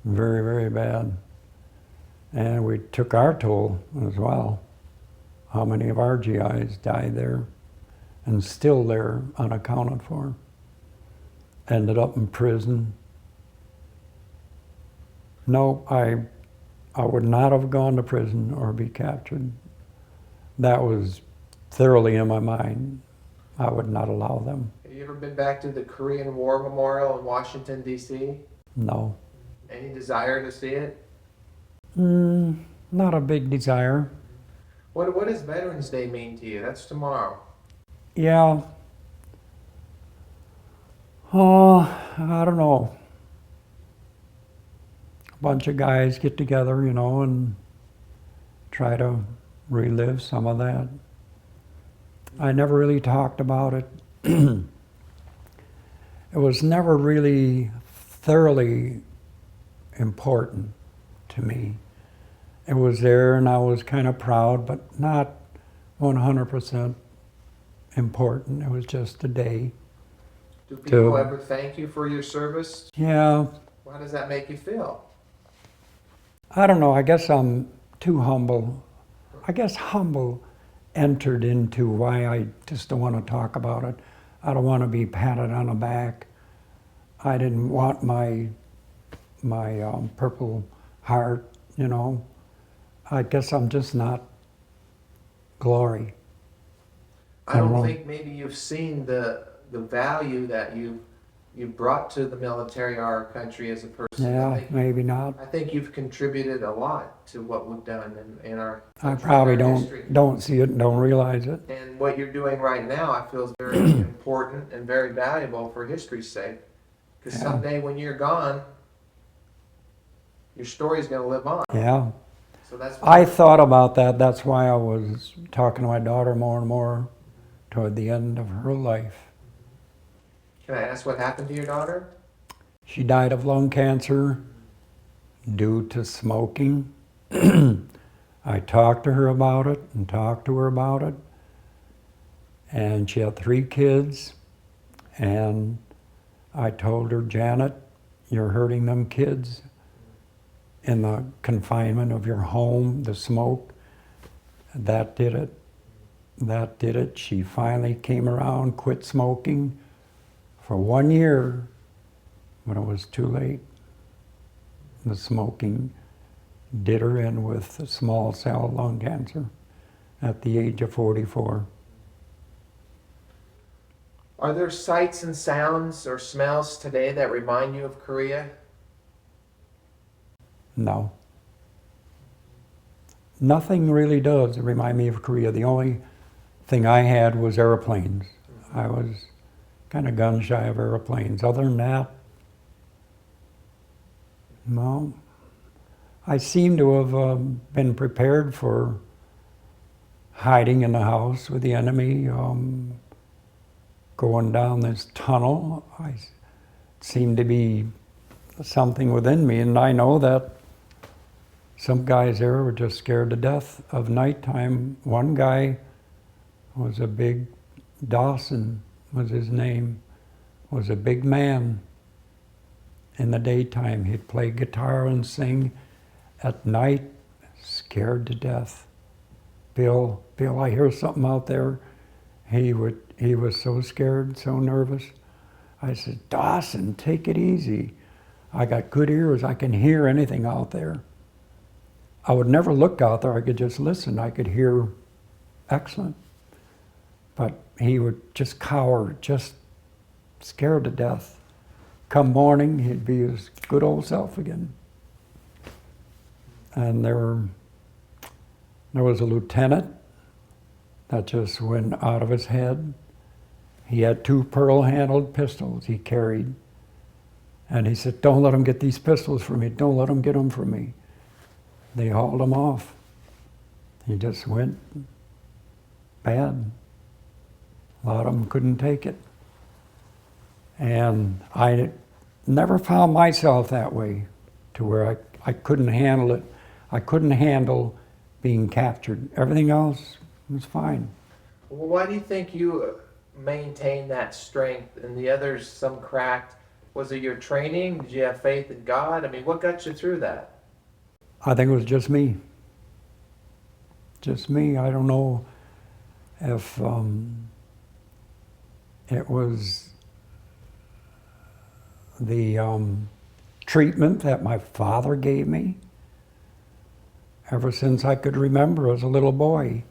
Very, very bad. And we took our toll as well. How many of our GIs died there and still there unaccounted for? Ended up in prison. No, I would not have gone to prison or be captured. That was thoroughly in my mind. I would not allow them. Have you ever been back to the Korean War Memorial in Washington, D.C.? No. Any desire to see it? Not a big desire. What does Veterans Day mean to you? That's tomorrow. Yeah. Oh, I don't know. A bunch of guys get together, and try to relive some of that. I never really talked about it. It was never really thoroughly important to me. It was there and I was kind of proud, but not 100% important. It was just a day. Do people ever thank you for your service? Yeah, How does that make you feel? I don't know. I guess I'm too humble. I guess humble entered into why I just don't want to talk about it. I don't want to be patted on the back. I didn't want my Purple Heart, you know. I guess I'm just not glory. I don't think maybe you've seen the value that you brought to the military, our country, as a person. Yeah, maybe not. I think you've contributed a lot to what we've done in our I country, probably in our history. don't see it and don't realize it. And what you're doing right now, I feel is very important and very valuable for history's sake. Because someday when you're gone, your story's going to live on. Yeah. So that's. I thought about that. That's why I was talking to my daughter more and more toward the end of her life. Can I ask what happened to your daughter? She died of lung cancer due to smoking. I talked to her about it and talked to her about it. And she had 3 kids. And I told her, Janet, you're hurting them kids in the confinement of your home, the smoke. That did it. That did it. She finally came around, quit smoking for 1 year, but it was too late. The smoking did her in with small cell lung cancer at the age of 44. Are there sights and sounds or smells today that remind you of Korea? No. Nothing really does remind me of Korea. The only thing I had was airplanes. I was kind of gun shy of airplanes. Other than that, no. I seem to have been prepared for hiding in the house with the enemy, going down this tunnel. I seemed to be something within me, and I know that some guys there were just scared to death of nighttime. One guy was a big, Dawson was his name, was a big man. In the daytime, he'd play guitar and sing. At night, scared to death. Bill, I hear something out there. He was so scared, so nervous. I said, Dawson, take it easy. I got good ears, I can hear anything out there. I would never look out there, I could just listen, I could hear excellent. But he would just cower, just scared to death. Come morning, he'd be his good old self again. And there was a lieutenant that just went out of his head. He had 2 pearl-handled pistols he carried. And he said, don't let them get these pistols from me. Don't let them get them from me. They hauled him off. He just went bad. A lot of them couldn't take it. And I never found myself that way, to where I couldn't handle it. I couldn't handle being captured. Everything else was fine. Well, why do you think you maintained that strength and the others, some cracked? Was it your training? Did you have faith in God? I mean, what got you through that? I think it was just me. Just me. I don't know if it was the treatment that my father gave me. Ever since I could remember as a little boy,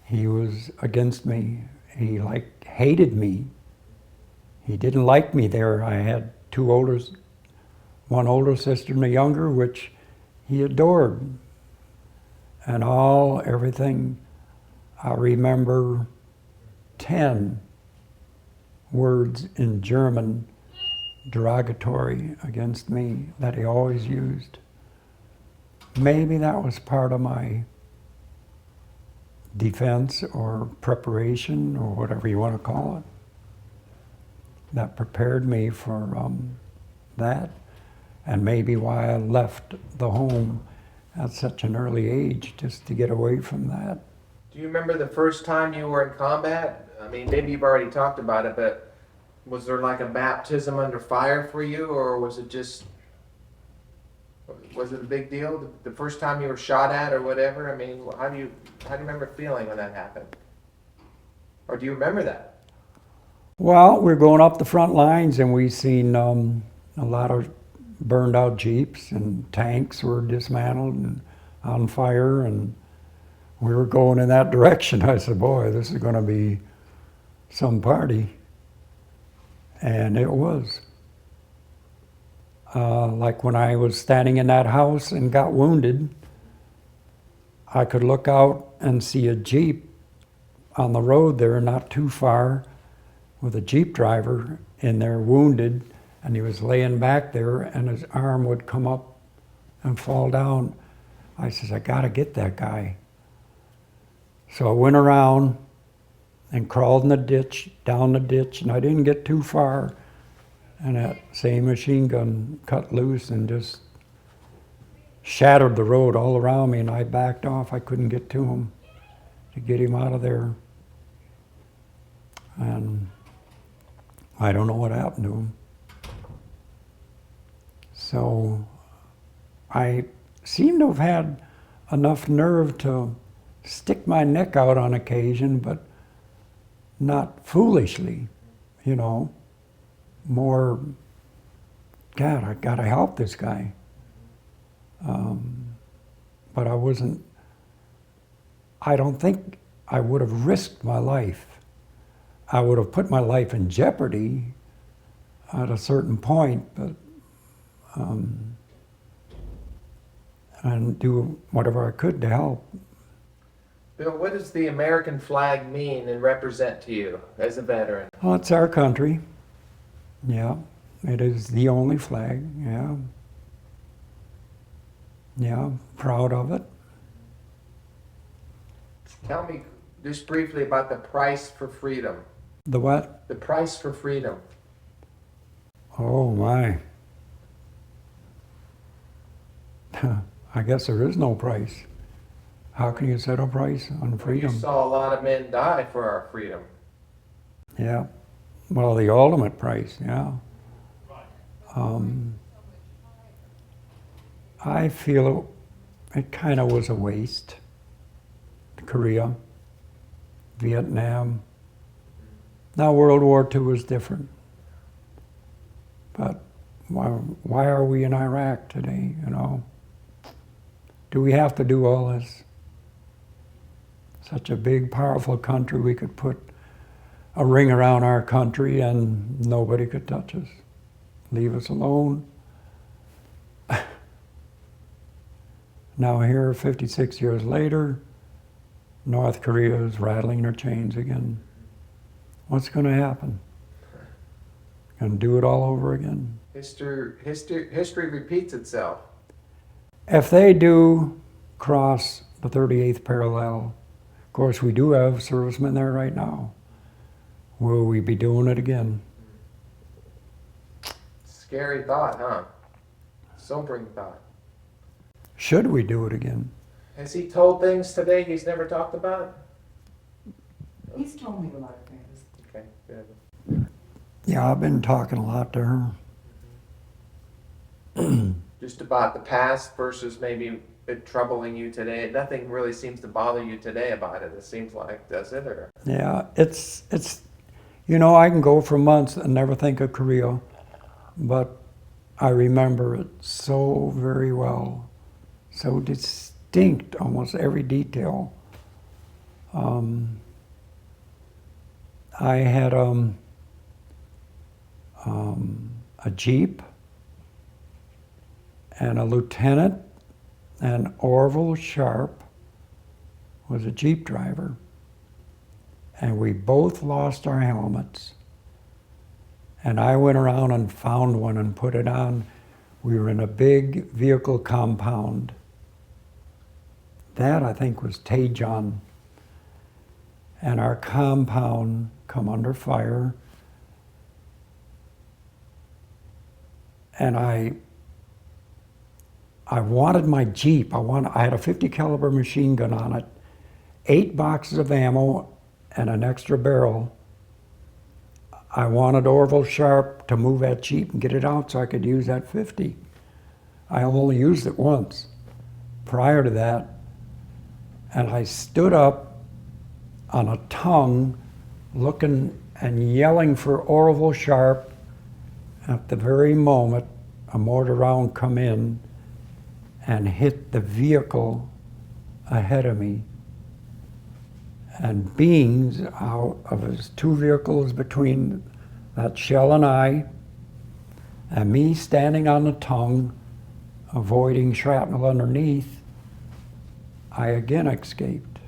he was against me. He hated me. He didn't like me there. I had 2 one older sister and a younger, which he adored. And everything, I remember 10 words in German derogatory against me that he always used. Maybe that was part of my defense or preparation or whatever you want to call it, that prepared me for that, and maybe why I left the home at such an early age, just to get away from that. Do you remember the first time you were in combat? I mean, maybe you've already talked about it, but was there like a baptism under fire for you, or was it a big deal? The first time you were shot at or whatever? I mean, how do you remember feeling when that happened? Or do you remember that? Well, we're going up the front lines, and we seen a lot of burned out Jeeps, and tanks were dismantled and on fire, and we were going in that direction. I said, boy, this is going to be some party. And it was. Like when I was standing in that house and got wounded, I could look out and see a Jeep on the road there, not too far, with a Jeep driver in there wounded, and he was laying back there, and his arm would come up and fall down. I says, I gotta get that guy. So I went around and crawled in the ditch, down the ditch, and I didn't get too far. And that same machine gun cut loose and just shattered the road all around me, and I backed off. I couldn't get to him to get him out of there. And I don't know what happened to him. So I seem to have had enough nerve to stick my neck out on occasion, but not foolishly, you know. More, God, I gotta help this guy. But I don't think I would have risked my life. I would have put my life in jeopardy at a certain point, but and do whatever I could to help. Bill, what does the American flag mean and represent to you as a veteran? Well, it's our country. Yeah, it is the only flag. Yeah. Yeah, proud of it. Tell me just briefly about the price for freedom. The what? The price for freedom. Oh my. I guess there is no price. How can you set a price on freedom? You saw a lot of men die for our freedom. Yeah. Well, the ultimate price, yeah. I feel it kind of was a waste. Korea, Vietnam. Now World War II was different. But why are we in Iraq today, you know? Do we have to do all this? Such a big, powerful country, we could put a ring around our country and nobody could touch us. Leave us alone. Now here, 56 years later, North Korea is rattling their chains again. What's going to happen? Going to do it all over again? History repeats itself. If they do cross the 38th parallel, of course we do have servicemen there right now, will we be doing it again? Scary thought, huh? Sobering thought. Should we do it again? Has he told things today he's never talked about? He's told me a lot of things. Okay, good. Yeah, I've been talking a lot to her. Just about the past versus maybe it troubling you today. Nothing really seems to bother you today about it, it seems like, does it? Or Yeah, it's you know, I can go for months and never think of Korea, but I remember it so very well, so distinct, almost every detail. I had a Jeep and a lieutenant, and Orville Sharp was a Jeep driver. And we both lost our helmets. And I went around and found one and put it on. We were in a big vehicle compound. That, I think, was Taejon. And our compound come under fire. and I wanted my Jeep. I had a 50 caliber machine gun on it, 8 boxes of ammo, and an extra barrel. I wanted Orville Sharp to move that Jeep and get it out so I could use that 50. I only used it once prior to that, and I stood up on a tongue looking and yelling for Orville Sharp. At the very moment, a mortar round come in and hit the vehicle ahead of me. And beings out of his 2 vehicles between that shell and me standing on the tongue, avoiding shrapnel underneath, I again escaped.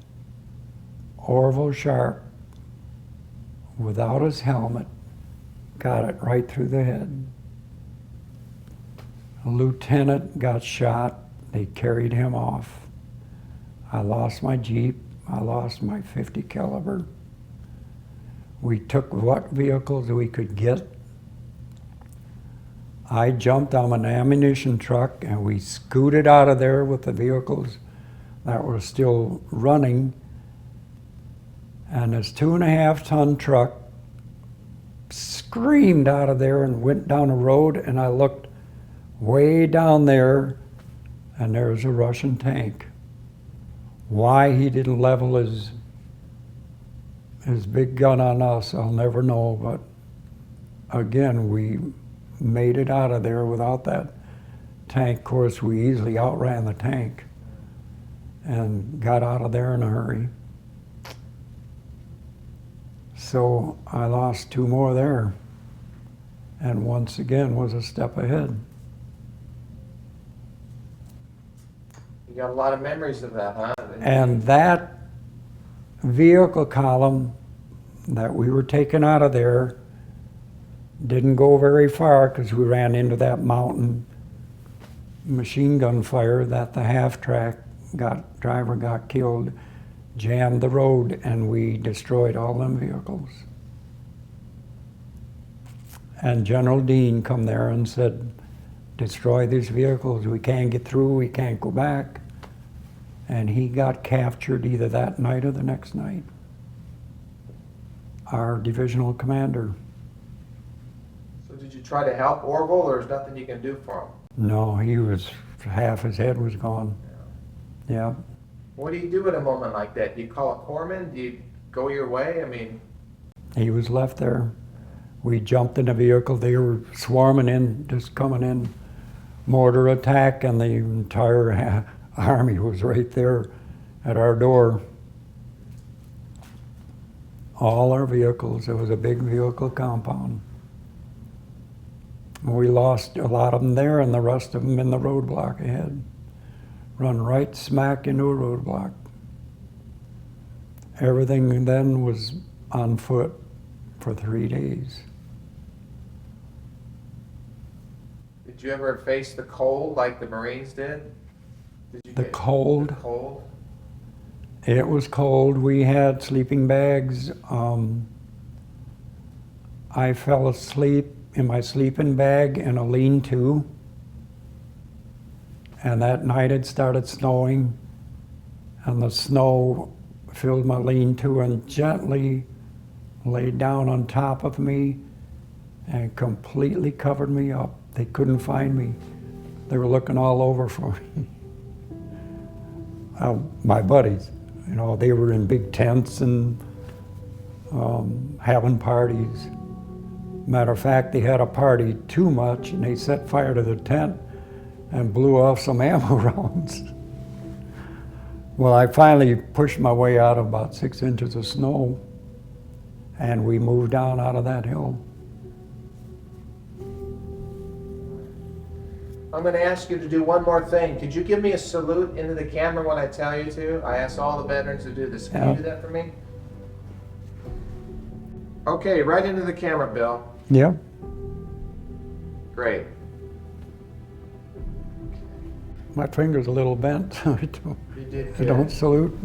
Orville Sharp, without his helmet, got it right through the head. A lieutenant got shot. They carried him off. I lost my Jeep. I lost my 50 caliber. We took what vehicles we could get. I jumped on an ammunition truck and we scooted out of there with the vehicles that were still running. And this 2.5-ton truck screamed out of there and went down a road, and I looked way down there and there was a Russian tank. Why he didn't level his big gun on us, I'll never know, but again, we made it out of there without that tank. Of course, we easily outran the tank and got out of there in a hurry. So I lost 2 more there, and once again was a step ahead. You got a lot of memories of that, huh? And that vehicle column that we were taken out of there didn't go very far because we ran into that mountain machine gun fire that the half-track driver got killed, jammed the road, and we destroyed all them vehicles. And General Dean come there and said, destroy these vehicles, we can't get through, we can't go back. And he got captured either that night or the next night. Our divisional commander. So did you try to help Orville, or there's nothing you can do for him? No, he was, half his head was gone. Yeah. What do you do at a moment like that? Do you call a corpsman? Do you go your way? I mean... He was left there. We jumped in a vehicle. They were swarming in, just coming in. Mortar attack, and the entire army was right there at our door. All our vehicles. It was a big vehicle compound. We lost a lot of them there, and the rest of them in the roadblock ahead. Run right smack into a roadblock. Everything then was on foot for 3 days. Did you ever face the cold like the Marines did? The cold? The cold? It was cold. We had sleeping bags. I fell asleep in my sleeping bag in a lean-to. And that night it started snowing, and the snow filled my lean-to and gently laid down on top of me and completely covered me up. They couldn't find me. They were looking all over for me. My buddies, you know, they were in big tents and having parties. Matter of fact, they had a party too much, and they set fire to the tent and blew off some ammo rounds. Well, I finally pushed my way out of about 6 inches of snow, and we moved down out of that hill. I'm going to ask you to do one more thing. Could you give me a salute into the camera when I tell you to? I ask all the veterans to do this. Can you do that for me? Okay, right into the camera, Bill. Yeah. Great. My finger's a little bent, so You did I good. don't salute.